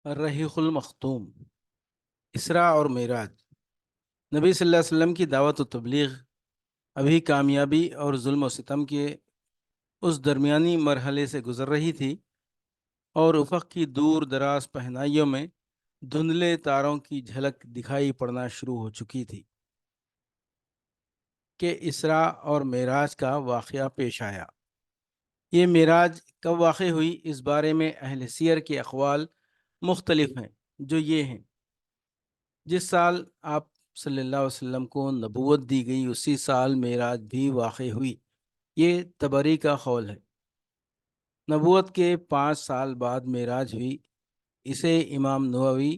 الرحیق المختوم، اسراء اور معراج۔ نبی صلی اللہ علیہ وسلم کی دعوت و تبلیغ ابھی کامیابی اور ظلم و ستم کے اس درمیانی مرحلے سے گزر رہی تھی، اور افق کی دور دراز پہنائیوں میں دھندلے تاروں کی جھلک دکھائی پڑنا شروع ہو چکی تھی کہ اسراء اور معراج کا واقعہ پیش آیا۔ یہ معراج کب واقع ہوئی، اس بارے میں اہل سیر کے اقوال مختلف ہیں، جو یہ ہیں: جس سال آپ صلی اللہ علیہ وسلم کو نبوت دی گئی اسی سال معراج بھی واقع ہوئی، یہ طبری کا قول ہے۔ نبوت کے 5 سال بعد معراج ہوئی، اسے امام نووی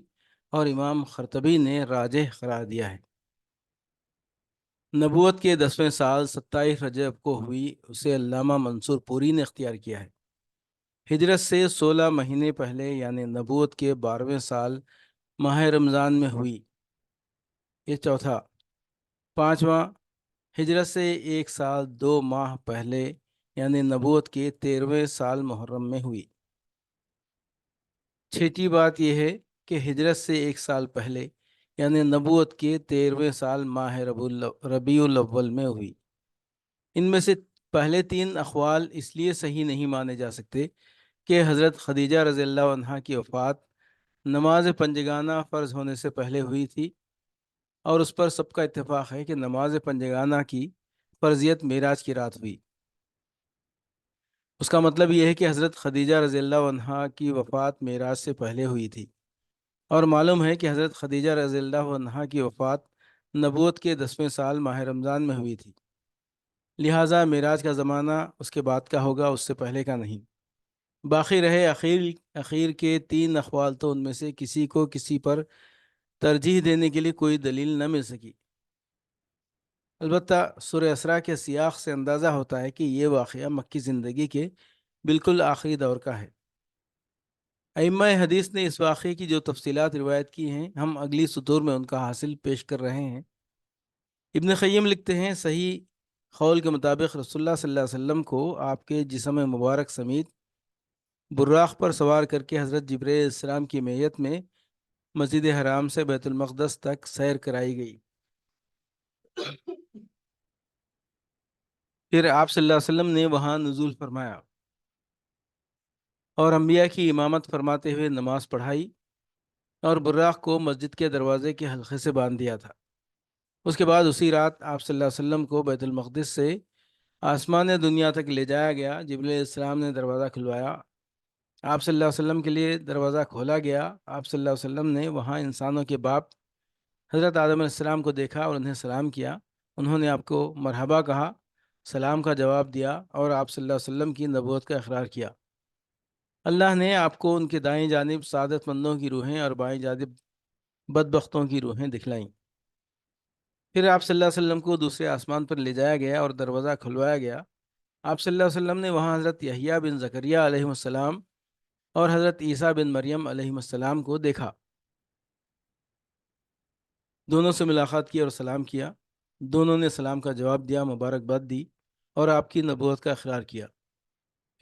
اور امام خرطبی نے راجح قرار دیا ہے۔ نبوت کے 10ویں سال 27 رجب کو ہوئی، اسے علامہ منصور پوری نے اختیار کیا ہے۔ ہجرت سے 16 مہینے پہلے یعنی نبوت کے 12ویں سال ماہ رمضان میں ہوئی، یہ چوتھا۔ پانچواں، ہجرت سے 1 سال 2 ماہ پہلے یعنی نبوت کے 13ویں سال محرم میں ہوئی۔ چھٹی بات یہ ہے کہ ہجرت سے 1 سال پہلے یعنی نبوت کے 13ویں سال ماہ ربیع الاول میں ہوئی۔ ان میں سے پہلے 3 اقوال اس لیے صحیح نہیں مانے جا سکتے کہ حضرت خدیجہ رضی اللہ عنہا کی وفات نماز پنجگانہ فرض ہونے سے پہلے ہوئی تھی، اور اس پر سب کا اتفاق ہے کہ نماز پنجگانہ کی فرضیت معراج کی رات ہوئی۔ اس کا مطلب یہ ہے کہ حضرت خدیجہ رضی اللہ عنہا کی وفات معراج سے پہلے ہوئی تھی، اور معلوم ہے کہ حضرت خدیجہ رضی اللہ عنہا کی وفات نبوت کے 10ویں سال ماہ رمضان میں ہوئی تھی، لہٰذا معراج کا زمانہ اس کے بعد کا ہوگا، اس سے پہلے کا نہیں۔ باقی رہے اخیر کے 3 اقوال، تو ان میں سے کسی کو کسی پر ترجیح دینے کے لیے کوئی دلیل نہ مل سکی۔ البتہ سورہ اسراء کے سیاق سے اندازہ ہوتا ہے کہ یہ واقعہ مکی زندگی کے بالکل آخری دور کا ہے۔ ائمہ حدیث نے اس واقعے کی جو تفصیلات روایت کی ہیں، ہم اگلی سطور میں ان کا حاصل پیش کر رہے ہیں۔ ابن قیم لکھتے ہیں، صحیح قول کے مطابق رسول اللہ صلی اللہ علیہ وسلم کو آپ کے جسم مبارک سمیت براق پر سوار کر کے حضرت جبرائیل علیہ السلام کی معیت میں مسجد حرام سے بیت المقدس تک سیر کرائی گئی۔ پھر آپ صلی اللہ علیہ وسلم نے وہاں نزول فرمایا اور انبیاء کی امامت فرماتے ہوئے نماز پڑھائی، اور براق کو مسجد کے دروازے کے حلقے سے باندھ دیا تھا۔ اس کے بعد اسی رات آپ صلی اللہ علیہ وسلم کو بیت المقدس سے آسمان دنیا تک لے جایا گیا۔ جبرائیل علیہ السلام نے دروازہ کھلوایا، آپ صلی اللہ علیہ وسلم کے لیے دروازہ کھولا گیا۔ آپ صلی اللہ علیہ وسلم نے وہاں انسانوں کے باپ حضرت آدم علیہ السلام کو دیکھا اور انہیں سلام کیا۔ انہوں نے آپ کو مرحبا کہا، سلام کا جواب دیا، اور آپ صلی اللہ علیہ وسلم کی نبوت کا اقرار کیا۔ اللہ نے آپ کو ان کے دائیں جانب سعادت مندوں کی روحیں اور بائیں جانب بدبختوں کی روحیں دکھلائیں۔ پھر آپ صلی اللہ علیہ وسلم کو دوسرے آسمان پر لے جایا گیا اور دروازہ کھلوایا گیا۔ آپ صلی اللہ علیہ وسلم نے وہاں حضرت یحییٰ بن زکریہ علیہ السلام اور حضرت عیسیٰ بن مریم علیہ السلام کو دیکھا۔ دونوں سے ملاقات کی اور سلام کیا۔ دونوں نے سلام کا جواب دیا، مبارکباد دی اور آپ کی نبوت کا اقرار کیا۔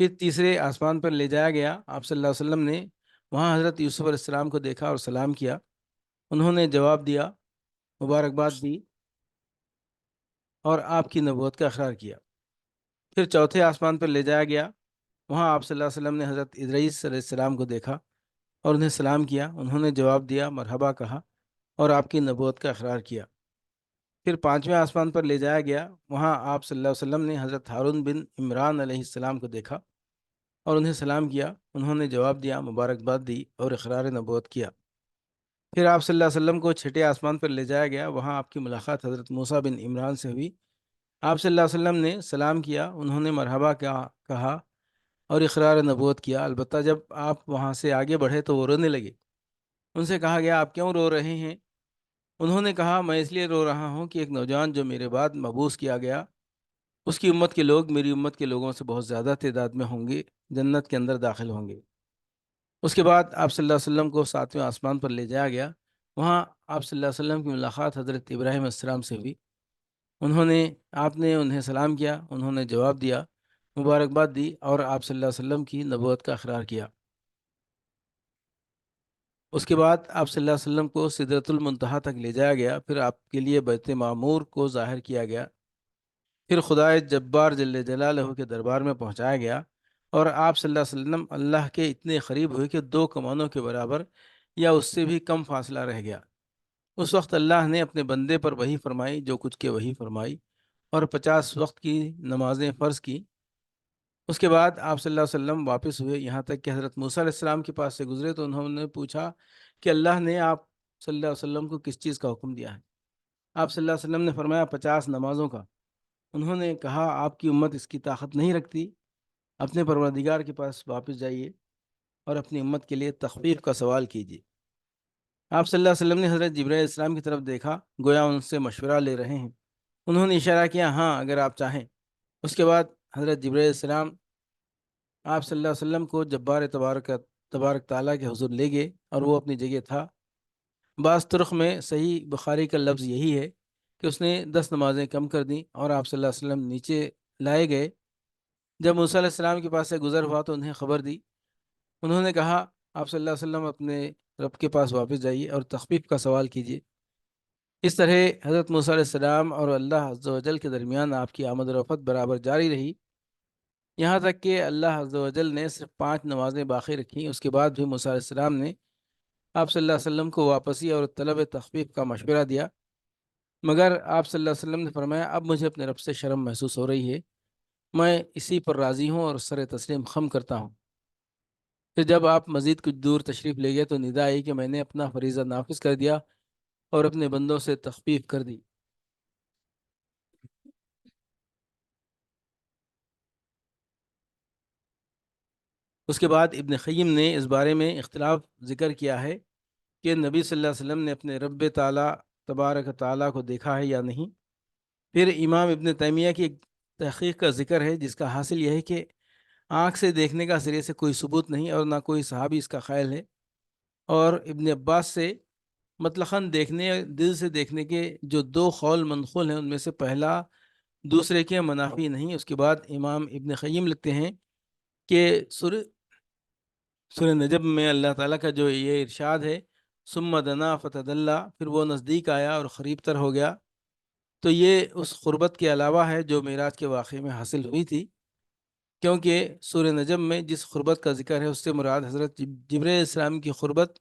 پھر تیسرے آسمان پر لے جایا گیا۔ آپ صلی اللہ علیہ وسلم نے وہاں حضرت یوسف علیہ السلام کو دیکھا اور سلام کیا۔ انہوں نے جواب دیا، مبارکباد دی اور آپ کی نبوت کا اقرار کیا۔ پھر چوتھے آسمان پر لے جایا گیا۔ وہاں آپ صلی اللہ علیہ وسلم نے حضرت ادریس علیہ السلام کو دیکھا اور انہیں سلام کیا۔ انہوں نے جواب دیا، مرحبا کہا اور آپ کی نبوت کا اقرار کیا۔ پھر پانچویں آسمان پر لے جایا گیا۔ وہاں آپ صلی اللہ علیہ وسلم نے حضرت ہارون بن عمران علیہ السلام کو دیکھا اور انہیں سلام کیا۔ انہوں نے جواب دیا، مبارکباد دی اور اقرار نبوت کیا۔ پھر آپ صلی اللہ علیہ وسلم کو چھٹے آسمان پر لے جایا گیا۔ وہاں آپ کی ملاقات حضرت موسیٰ بن عمران سے ہوئی۔ آپ صلی اللہ علیہ وسلم نے سلام کیا۔ انہوں نے مرحبا کہا اور اقرار نبوت کیا۔ البتہ جب آپ وہاں سے آگے بڑھے تو وہ رونے لگے۔ ان سے کہا گیا، آپ کیوں رو رہے ہیں؟ انہوں نے کہا، میں اس لیے رو رہا ہوں کہ ایک نوجوان جو میرے بعد مبعوث کیا گیا، اس کی امت کے لوگ میری امت کے لوگوں سے بہت زیادہ تعداد میں ہوں گے، جنت کے اندر داخل ہوں گے۔ اس کے بعد آپ صلی اللہ علیہ وسلم کو 7ویں آسمان پر لے جایا گیا۔ وہاں آپ صلی اللہ علیہ وسلم کی ملاقات حضرت ابراہیم علیہ السلام سے ہوئی۔ آپ نے انہیں سلام کیا۔ انہوں نے جواب دیا، مبارکباد دی اور آپ صلی اللہ علیہ وسلم کی نبوت کا اقرار کیا۔ اس کے بعد آپ صلی اللہ علیہ وسلم کو سدرۃ المنتہا تک لے جایا گیا، پھر آپ کے لیے بیت معمور کو ظاہر کیا گیا، پھر خدائے جبار جل جلالہ کے دربار میں پہنچایا گیا، اور آپ صلی اللہ علیہ وسلم اللہ کے اتنے قریب ہوئے کہ 2 کمانوں کے برابر یا اس سے بھی کم فاصلہ رہ گیا۔ اس وقت اللہ نے اپنے بندے پر وحی فرمائی، جو کچھ کے وحی فرمائی، اور 50 وقت کی نمازیں فرض کی۔ اس کے بعد آپ صلی اللہ علیہ وسلم واپس ہوئے، یہاں تک کہ حضرت موسیٰ علیہ السلام کے پاس سے گزرے تو انہوں نے پوچھا کہ اللہ نے آپ صلی اللہ علیہ وسلم کو کس چیز کا حکم دیا ہے؟ آپ صلی اللہ علیہ وسلم نے فرمایا 50 نمازوں کا۔ انہوں نے کہا آپ کی امت اس کی طاقت نہیں رکھتی، اپنے پروردگار کے پاس واپس جائیے اور اپنی امت کے لیے تخفیف کا سوال کیجیے۔ آپ صلی اللہ علیہ وسلم نے حضرت جبرائیل علیہ السلام کی طرف دیکھا، گویا ان سے مشورہ لے رہے ہیں۔ انہوں نے اشارہ کیا، ہاں اگر آپ چاہیں۔ اس کے بعد حضرت جبرائیل علیہ السلام آپ صلی اللہ علیہ وسلم کو جبار تبارک تعالیٰ کے حضور لے گئے، اور وہ اپنی جگہ تھا۔ بعض طرق میں صحیح بخاری کا لفظ یہی ہے کہ اس نے 10 نمازیں کم کر دیں اور آپ صلی اللہ علیہ وسلم نیچے لائے گئے۔ جب موسیٰ علیہ السلام کے پاس سے گزر ہوا تو انہیں خبر دی۔ انہوں نے کہا آپ صلی اللہ علیہ وسلم اپنے رب کے پاس واپس جائیے اور تخفیف کا سوال کیجیے۔ اس طرح حضرت موسیٰ علیہ السلام اور اللہ عز و جل کے درمیان آپ کی آمد و رفت برابر جاری رہی، یہاں تک کہ اللہ عز و جل نے صرف 5 نمازیں باقی رکھیں۔ اس کے بعد بھی موسیٰ علیہ السلام نے آپ صلی اللہ علیہ وسلم کو واپسی اور طلب تخفیف کا مشورہ دیا، مگر آپ صلی اللہ علیہ وسلم نے فرمایا اب مجھے اپنے رب سے شرم محسوس ہو رہی ہے، میں اسی پر راضی ہوں اور سر تسلیم خم کرتا ہوں۔ پھر جب آپ مزید کچھ دور تشریف لے گئے تو ندا آئی کہ میں نے اپنا فریضہ نافذ کر دیا اور اپنے بندوں سے تخفیف کر دی۔ اس کے بعد ابن قیم نے اس بارے میں اختلاف ذکر کیا ہے کہ نبی صلی اللہ علیہ وسلم نے اپنے رب تعالیٰ تبارک تعالیٰ کو دیکھا ہے یا نہیں۔ پھر امام ابن تیمیہ کی ایک تحقیق کا ذکر ہے جس کا حاصل یہ ہے کہ آنکھ سے دیکھنے کا سرے سے کوئی ثبوت نہیں اور نہ کوئی صحابی اس کا قائل ہے، اور ابن عباس سے مطلقاً دیکھنے دل سے دیکھنے کے جو 2 قول منقول ہیں ان میں سے پہلا دوسرے کے منافی نہیں۔ اس کے بعد امام ابن قیم لکھتے ہیں کہ سورہ نجم میں اللہ تعالیٰ کا جو یہ ارشاد ہے ثم دنا فتدلی، پھر وہ نزدیک آیا اور قریب تر ہو گیا، تو یہ اس قربت کے علاوہ ہے جو معراج کے واقعے میں حاصل ہوئی تھی، کیونکہ سورہ نجم میں جس قربت کا ذکر ہے اس سے مراد حضرت جبرائیل علیہ السلام کی قربت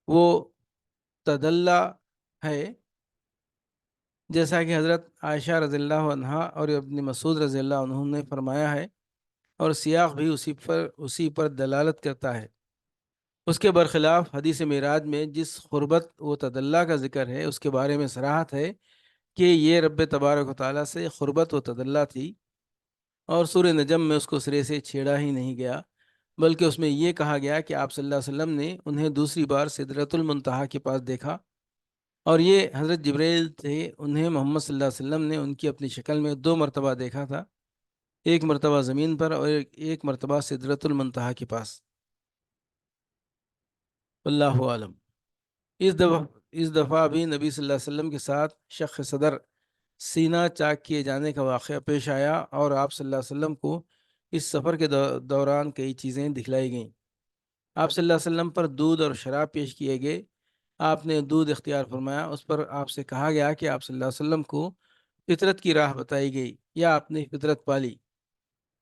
وہ تدلی ہے، جیسا کہ حضرت عائشہ رضی اللہ عنہا اور ابن مسعود رضی اللہ عنہ نے فرمایا ہے، اور سیاق بھی اسی پر دلالت کرتا ہے۔ اس کے برخلاف حدیث معراج میں جس قربت و تدلی کا ذکر ہے اس کے بارے میں صراحت ہے کہ یہ رب تبارک و تعالیٰ سے قربت و تدلی تھی، اور سورہ نجم میں اس کو سرے سے چھیڑا ہی نہیں گیا، بلکہ اس میں یہ کہا گیا کہ آپ صلی اللہ علیہ وسلم نے انہیں دوسری بار سدرۃ المنتہا کے پاس دیکھا، اور یہ حضرت جبرائیل تھے، انہیں محمد صلی اللہ علیہ وسلم نے ان کی اپنی شکل میں 2 مرتبہ دیکھا تھا، ایک مرتبہ زمین پر اور ایک مرتبہ سدرۃ المنتہا کے پاس۔ اللہ عالم۔ اس دفعہ بھی نبی صلی اللہ علیہ وسلم کے ساتھ شق صدر، سینہ چاک کیے جانے کا واقعہ پیش آیا، اور آپ صلی اللہ علیہ وسلم کو اس سفر کے دوران کئی چیزیں دکھلائی گئیں۔ آپ صلی اللہ علیہ وسلم پر دودھ اور شراب پیش کیے گئے، آپ نے دودھ اختیار فرمایا، اس پر آپ سے کہا گیا کہ آپ صلی اللہ علیہ وسلم کو فطرت کی راہ بتائی گئی یا آپ نے فطرت پالی،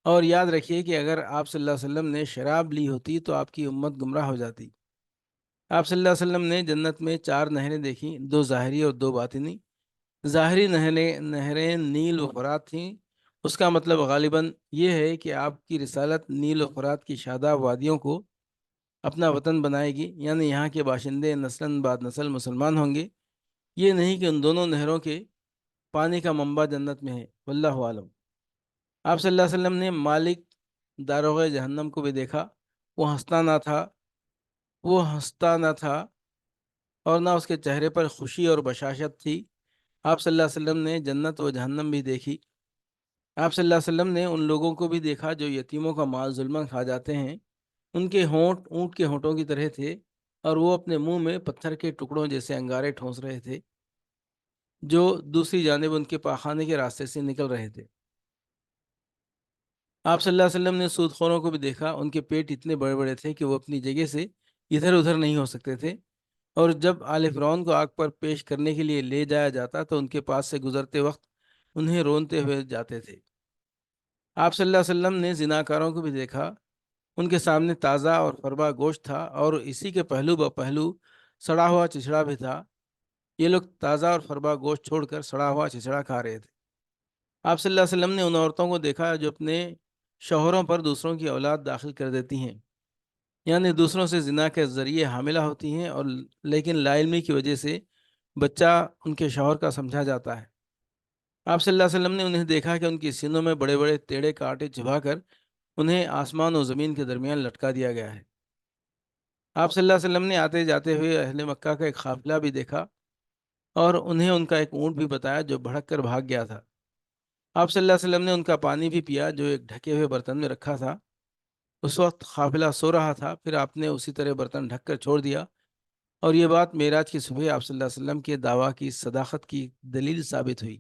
اور یاد رکھیے کہ اگر آپ صلی اللہ علیہ وسلم نے شراب لی ہوتی تو آپ کی امت گمراہ ہو جاتی۔ آپ صلی اللہ علیہ وسلم نے جنت میں 4 نہریں دیکھیں، 2 ظاہری اور 2 باطنی۔ ظاہری نہریں نیل و فرات تھیں، اس کا مطلب غالباً یہ ہے کہ آپ کی رسالت نیل و فرات کی شاداب وادیوں کو اپنا وطن بنائے گی، یعنی یہاں کے باشندے نسلاً بعد نسل مسلمان ہوں گے، یہ نہیں کہ ان دونوں نہروں کے پانی کا منبع جنت میں ہے، واللہ عالم۔ آپ صلی اللہ علیہ وسلم نے مالک داروغ جہنم کو بھی دیکھا، وہ ہنستا نہ تھا اور نہ اس کے چہرے پر خوشی اور بشاشت تھی۔ آپ صلی اللہ علیہ وسلم نے جنت و جہنم بھی دیکھی۔ آپ صلی اللہ علیہ وسلم نے ان لوگوں کو بھی دیکھا جو یتیموں کا مال ظلماً کھا جاتے ہیں، ان کے ہونٹ اونٹ کے ہونٹوں کی طرح تھے، اور وہ اپنے منہ میں پتھر کے ٹکڑوں جیسے انگارے ٹھونس رہے تھے جو دوسری جانب ان کے پاخانے کے راستے سے نکل رہے تھے۔ آپ صلی اللہ علیہ وسلم نے سود خوروں کو بھی دیکھا، ان کے پیٹ اتنے بڑے بڑے تھے کہ وہ اپنی جگہ سے ادھر ادھر نہیں ہو سکتے تھے، اور جب آل فرعون کو آگ پر پیش کرنے کے لیے لے جایا جاتا تو ان کے پاس سے گزرتے وقت انہیں رونتے ہوئے جاتے تھے۔ آپ صلی اللہ علیہ وسلم نے زناکاروں کو بھی دیکھا، ان کے سامنے تازہ اور فربا گوشت تھا، اور اسی کے پہلو بہ پہلو سڑا ہوا چچڑا بھی تھا۔ یہ لوگ تازہ اور فربا گوشت چھوڑ کر سڑا ہوا چچڑا کھا رہے تھے۔ آپ صلی اللہ علیہ وسلم نے ان عورتوں کو دیکھا جو اپنے شوہروں پر دوسروں کی اولاد داخل کر دیتی ہیں، یعنی دوسروں سے زنا کے ذریعے حاملہ ہوتی ہیں، اور لیکن لا علمی کی وجہ سے بچہ ان کے شوہر کا سمجھا جاتا ہے۔ آپ صلی اللہ علیہ وسلم نے انہیں دیکھا کہ ان کی سینوں میں بڑے بڑے ٹیڑے کانٹے چبھا کر انہیں آسمان و زمین کے درمیان لٹکا دیا گیا ہے۔ آپ صلی اللہ علیہ وسلم نے آتے جاتے ہوئے اہل مکہ کا ایک قافلہ بھی دیکھا، اور انہیں ان کا ایک اونٹ بھی بتایا جو بھڑک کر بھاگ گیا تھا۔ آپ صلی اللہ علیہ وسلم نے ان کا پانی بھی پیا جو ایک ڈھکے ہوئے برتن میں رکھا تھا۔ اس وقت قافلہ سو رہا تھا، پھر آپ نے اسی طرح برتن ڈھک کر چھوڑ دیا، اور یہ بات معراج کی صبح آپ صلی اللہ علیہ وسلم کے دعویٰ کی صداقت کی دلیل ثابت ہوئی۔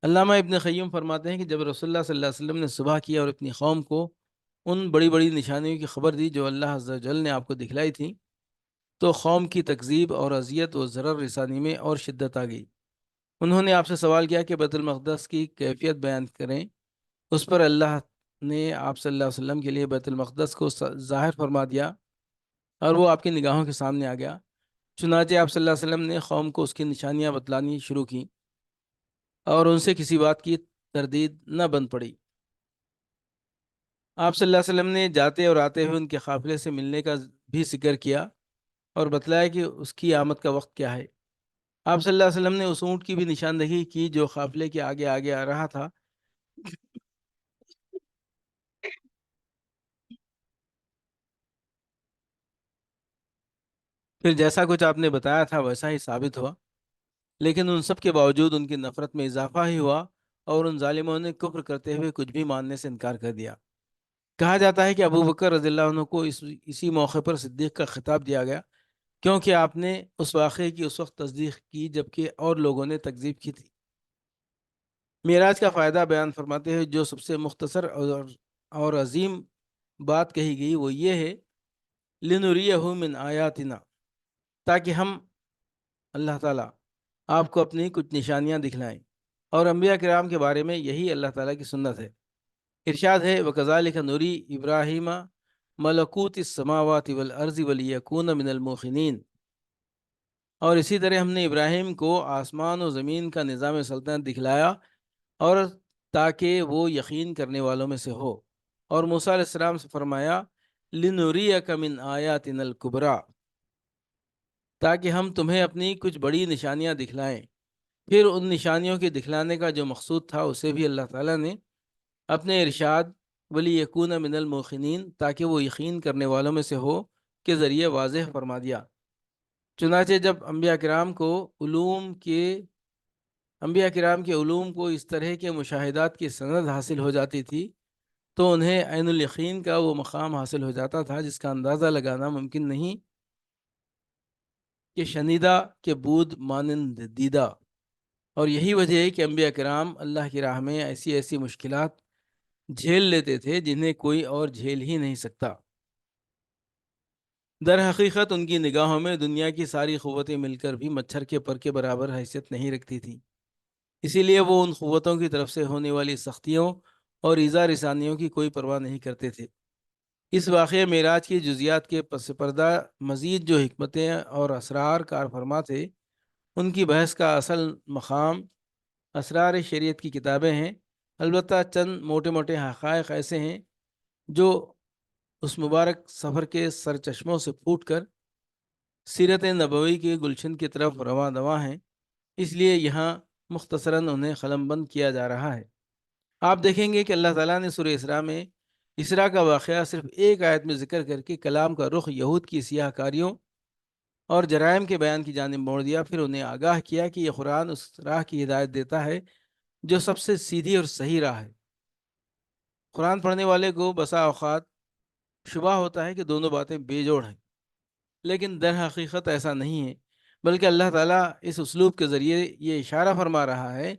علامہ ابن قیم فرماتے ہیں کہ جب رسول اللہ صلی اللہ علیہ وسلم نے صبح کیا اور اپنی قوم کو ان بڑی بڑی نشانیوں کی خبر دی جو اللہ عز و جل نے آپ کو دکھلائی تھی، تو قوم کی تکذیب اور اذیت و ضرر رسانی میں اور شدت آ گئی۔ انہوں نے آپ سے سوال کیا کہ بیت المقدس کی کیفیت بیان کریں۔ اس پر اللہ نے آپ صلی اللہ علیہ وسلم کے لیے بیت المقدس کو ظاہر فرما دیا، اور وہ آپ کی نگاہوں کے سامنے آ گیا۔ چنانچہ آپ صلی اللہ علیہ وسلم نے قوم کو اس کی نشانیاں بتلانی شروع کی، اور ان سے کسی بات کی تردید نہ بن پڑی۔ آپ صلی اللہ علیہ وسلم نے جاتے اور آتے ہوئے ان کے قافلے سے ملنے کا بھی ذکر کیا، اور بتلایا کہ اس کی آمد کا وقت کیا ہے۔ آپ صلی اللہ علیہ وسلم نے اس اونٹ کی بھی نشاندہی کی جو قافلے کے آگے آگے آ رہا تھا۔ پھر جیسا کچھ آپ نے بتایا تھا ویسا ہی ثابت ہوا، لیکن ان سب کے باوجود ان کی نفرت میں اضافہ ہی ہوا، اور ان ظالموں نے کفر کرتے ہوئے کچھ بھی ماننے سے انکار کر دیا۔ کہا جاتا ہے کہ ابو بکر رضی اللہ عنہ کو اسی موقع پر صدیق کا خطاب دیا گیا، کیونکہ آپ نے اس واقعے کی اس وقت تصدیق کی جبکہ اور لوگوں نے تکذیب کی تھی۔ معراج کا فائدہ بیان فرماتے ہیں جو سب سے مختصر اور عظیم بات کہی گئی وہ یہ ہے، لِنُرِيَهُ مِنْ آیاتنا، تاکہ ہم اللہ تعالیٰ آپ کو اپنی کچھ نشانیاں دکھلائیں، اور انبیاء کرام کے بارے میں یہی اللہ تعالیٰ کی سنت ہے۔ ارشاد ہے، وَكَذَلِكَ نُرِي إِبْرَاهِيمَ مَلَكُوتِ السَّمَاوَاتِ وَالْأَرْضِ وَلِيَكُونَ مِنَ الْمُوقِنِينَ، اور اسی طرح ہم نے ابراہیم کو آسمان و زمین کا نظام سلطنت دکھلایا، اور تاکہ وہ یقین کرنے والوں میں سے ہو۔ اور موسیٰ علیہ السلام سے فرمایا، لِنُرِيَكَ مِنْ آيَاتِنَا الْكُبْرَى، تاکہ ہم تمہیں اپنی کچھ بڑی نشانیاں دکھلائیں۔ پھر ان نشانیوں کے دکھلانے کا جو مقصود تھا اسے بھی اللہ تعالیٰ نے اپنے ارشاد وَلِيَكُونَ مِنَ الْمُوقِنِينَ، تاکہ وہ یقین کرنے والوں میں سے ہو کے ذریعے واضح فرما دیا۔ چنانچہ جب انبیاء کرام کے علوم کو اس طرح کے مشاہدات کی سند حاصل ہو جاتی تھی تو انہیں عین الیقین کا وہ مقام حاصل ہو جاتا تھا جس کا اندازہ لگانا ممکن نہیں کہ شنیدہ کے بود مانند دیدہ۔ اور یہی وجہ ہے کہ انبیاء کرام اللہ کی راہ میں ایسی ایسی مشکلات جھیل لیتے تھے جنہیں کوئی اور جھیل ہی نہیں سکتا۔ در حقیقت ان کی نگاہوں میں دنیا کی ساری قوتیں مل کر بھی مچھر کے پر کے برابر حیثیت نہیں رکھتی تھیں، اسی لیے وہ ان قوتوں کی طرف سے ہونے والی سختیوں اور ایذا رسانیوں کی کوئی پرواہ نہیں کرتے تھے۔ اس واقعہ معراج کی جزیات کے پس پردہ مزید جو حکمتیں اور اسرار کار فرما تھے، ان کی بحث کا اصل مقام اسرار شریعت کی کتابیں ہیں۔ البتہ چند موٹے موٹے حقائق ایسے ہیں جو اس مبارک سفر کے سرچشموں سے پھوٹ کر سیرت نبوی کے گلشن کی طرف رواں دواں ہیں، اس لیے یہاں مختصراً انہیں قلم بند کیا جا رہا ہے۔ آپ دیکھیں گے کہ اللہ تعالیٰ نے سورہ اسراء میں اسراء کا واقعہ صرف ایک آیت میں ذکر کر کے کلام کا رخ یہود کی سیاہ کاریوں اور جرائم کے بیان کی جانب موڑ دیا، پھر انہیں آگاہ کیا کہ یہ قرآن اس راہ کی ہدایت دیتا ہے جو سب سے سیدھی اور صحیح راہ ہے۔ قرآن پڑھنے والے کو بسا اوقات شبہ ہوتا ہے کہ دونوں باتیں بے جوڑ ہیں، لیکن در حقیقت ایسا نہیں ہے، بلکہ اللہ تعالیٰ اس اسلوب کے ذریعے یہ اشارہ فرما رہا ہے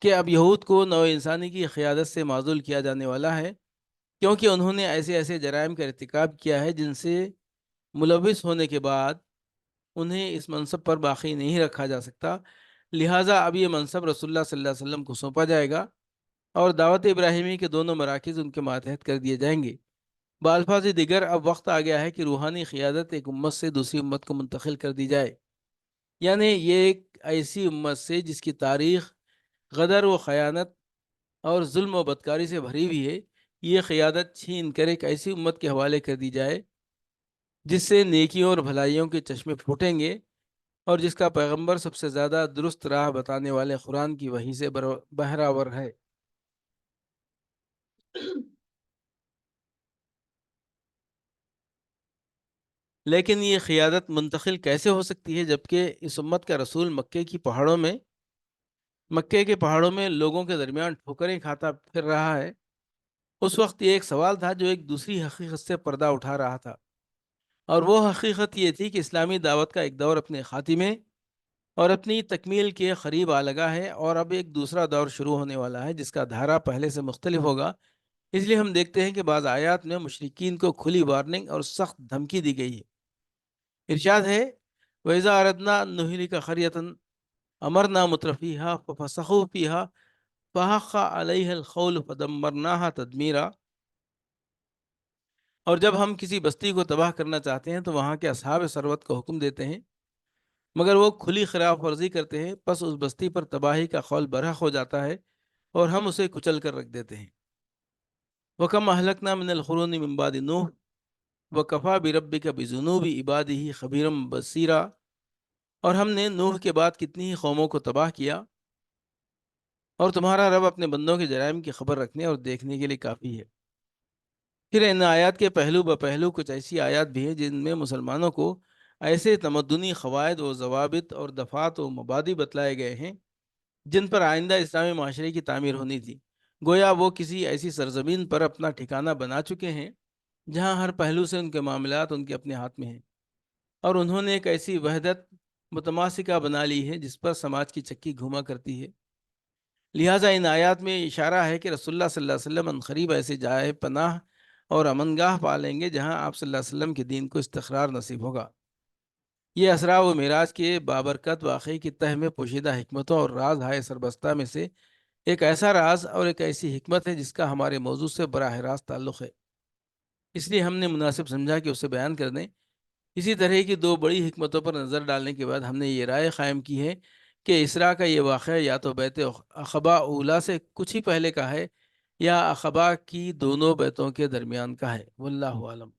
کہ اب یہود کو نوع انسانی کی قیادت سے معزول کیا جانے والا ہے، کیونکہ انہوں نے ایسے ایسے جرائم کا ارتکاب کیا ہے جن سے ملوث ہونے کے بعد انہیں اس منصب پر باقی نہیں رکھا جا سکتا، لہٰذا اب یہ منصب رسول اللہ صلی اللہ علیہ وسلم کو سونپا جائے گا اور دعوت ابراہیمی کے دونوں مراکز ان کے ماتحت کر دیے جائیں گے۔ بالفاظ دیگر اب وقت آ گیا ہے کہ روحانی قیادت ایک امت سے دوسری امت کو منتقل کر دی جائے، یعنی یہ ایک ایسی امت سے جس کی تاریخ غدر و خیانت اور ظلم و بدکاری سے بھری ہوئی ہے، یہ قیادت چھین کر ایک ایسی امت کے حوالے کر دی جائے جس سے نیکیوں اور بھلائیوں کے چشمے پھوٹیں گے اور جس کا پیغمبر سب سے زیادہ درست راہ بتانے والے قرآن کی وحی سے بہراور ہے۔ لیکن یہ قیادت منتقل کیسے ہو سکتی ہے جبکہ اس امت کا رسول مکے کے پہاڑوں میں لوگوں کے درمیان ٹھوکریں کھاتا پھر رہا ہے؟ اس وقت یہ ایک سوال تھا جو ایک دوسری حقیقت سے پردہ اٹھا رہا تھا، اور وہ حقیقت یہ تھی کہ اسلامی دعوت کا ایک دور اپنے خاتمے اور اپنی تکمیل کے قریب آ لگا ہے، اور اب ایک دوسرا دور شروع ہونے والا ہے جس کا دھارا پہلے سے مختلف ہوگا۔ اس لیے ہم دیکھتے ہیں کہ بعض آیات میں مشرکین کو کھلی وارننگ اور سخت دھمکی دی گئی ہے۔ ارشاد ہے، وَإِذَا أَرَدْنَا أَن نُهْلِكَ قَرْيَةً أَمَرْنَا مُتْرَفِيهَا فَفَسَقُوا فِيهَا فَحَقَّ عَلَيْهَا الْقَوْلُ فَدَمَّرْنَاهَا تَدْمِيرًا۔ اور جب ہم کسی بستی کو تباہ کرنا چاہتے ہیں تو وہاں کے اصحاب ثروت کو حکم دیتے ہیں، مگر وہ کھلی خلاف ورزی کرتے ہیں، پس اس بستی پر تباہی کا قول برحق ہو جاتا ہے اور ہم اسے کچل کر رکھ دیتے ہیں۔ وَكَمْ أَهْلَكْنَا مِنَ الْقُرُونِ مِنْ بَعْدِ نُوحٍ وَكَفَىٰ بِرَبِّكَ بِذُنُوبِ عِبَادِهِ خَبِيرًا بَصِيرًا۔ اور ہم نے نوح کے بعد کتنی ہی قوموں کو تباہ کیا، اور تمہارا رب اپنے بندوں کے جرائم کی خبر رکھنے اور دیکھنے کے لیے کافی ہے۔ پھر ان آیات کے پہلو بپہلو کچھ ایسی آیات بھی ہیں جن میں مسلمانوں کو ایسے تمدنی قواعد و ضوابط اور دفعات و مبادی بتلائے گئے ہیں جن پر آئندہ اسلامی معاشرے کی تعمیر ہونی تھی، گویا وہ کسی ایسی سرزمین پر اپنا ٹھکانہ بنا چکے ہیں جہاں ہر پہلو سے ان کے معاملات ان کے اپنے ہاتھ میں ہیں، اور انہوں نے ایک ایسی وحدت متماسکہ بنا لی ہے جس پر سماج کی چکی گھوما کرتی ہے۔ لہٰذا ان آیات میں اشارہ ہے کہ رسول اللہ صلی اللہ علیہ وسلم عنقریب ایسے جائے پناہ اور امن گاہ پالیں گے جہاں آپ صلی اللہ علیہ وسلم کے دین کو استقرار نصیب ہوگا۔ یہ اسراء و معراج کے بابرکت واقعے کی تہ میں پوشیدہ حکمتوں اور راز ہائے سربستہ میں سے ایک ایسا راز اور ایک ایسی حکمت ہے جس کا ہمارے موضوع سے براہ راست تعلق ہے، اس لیے ہم نے مناسب سمجھا کہ اسے بیان کر دیں۔ اسی طرح کی دو بڑی حکمتوں پر نظر ڈالنے کے بعد ہم نے یہ رائے قائم کی ہے کہ اسراء کا یہ واقعہ یا تو بیت عقبہ اولیٰ سے کچھ ہی پہلے کا ہے یا عقبہ کی دونوں بیتوں کے درمیان کا ہے، واللہ عالم۔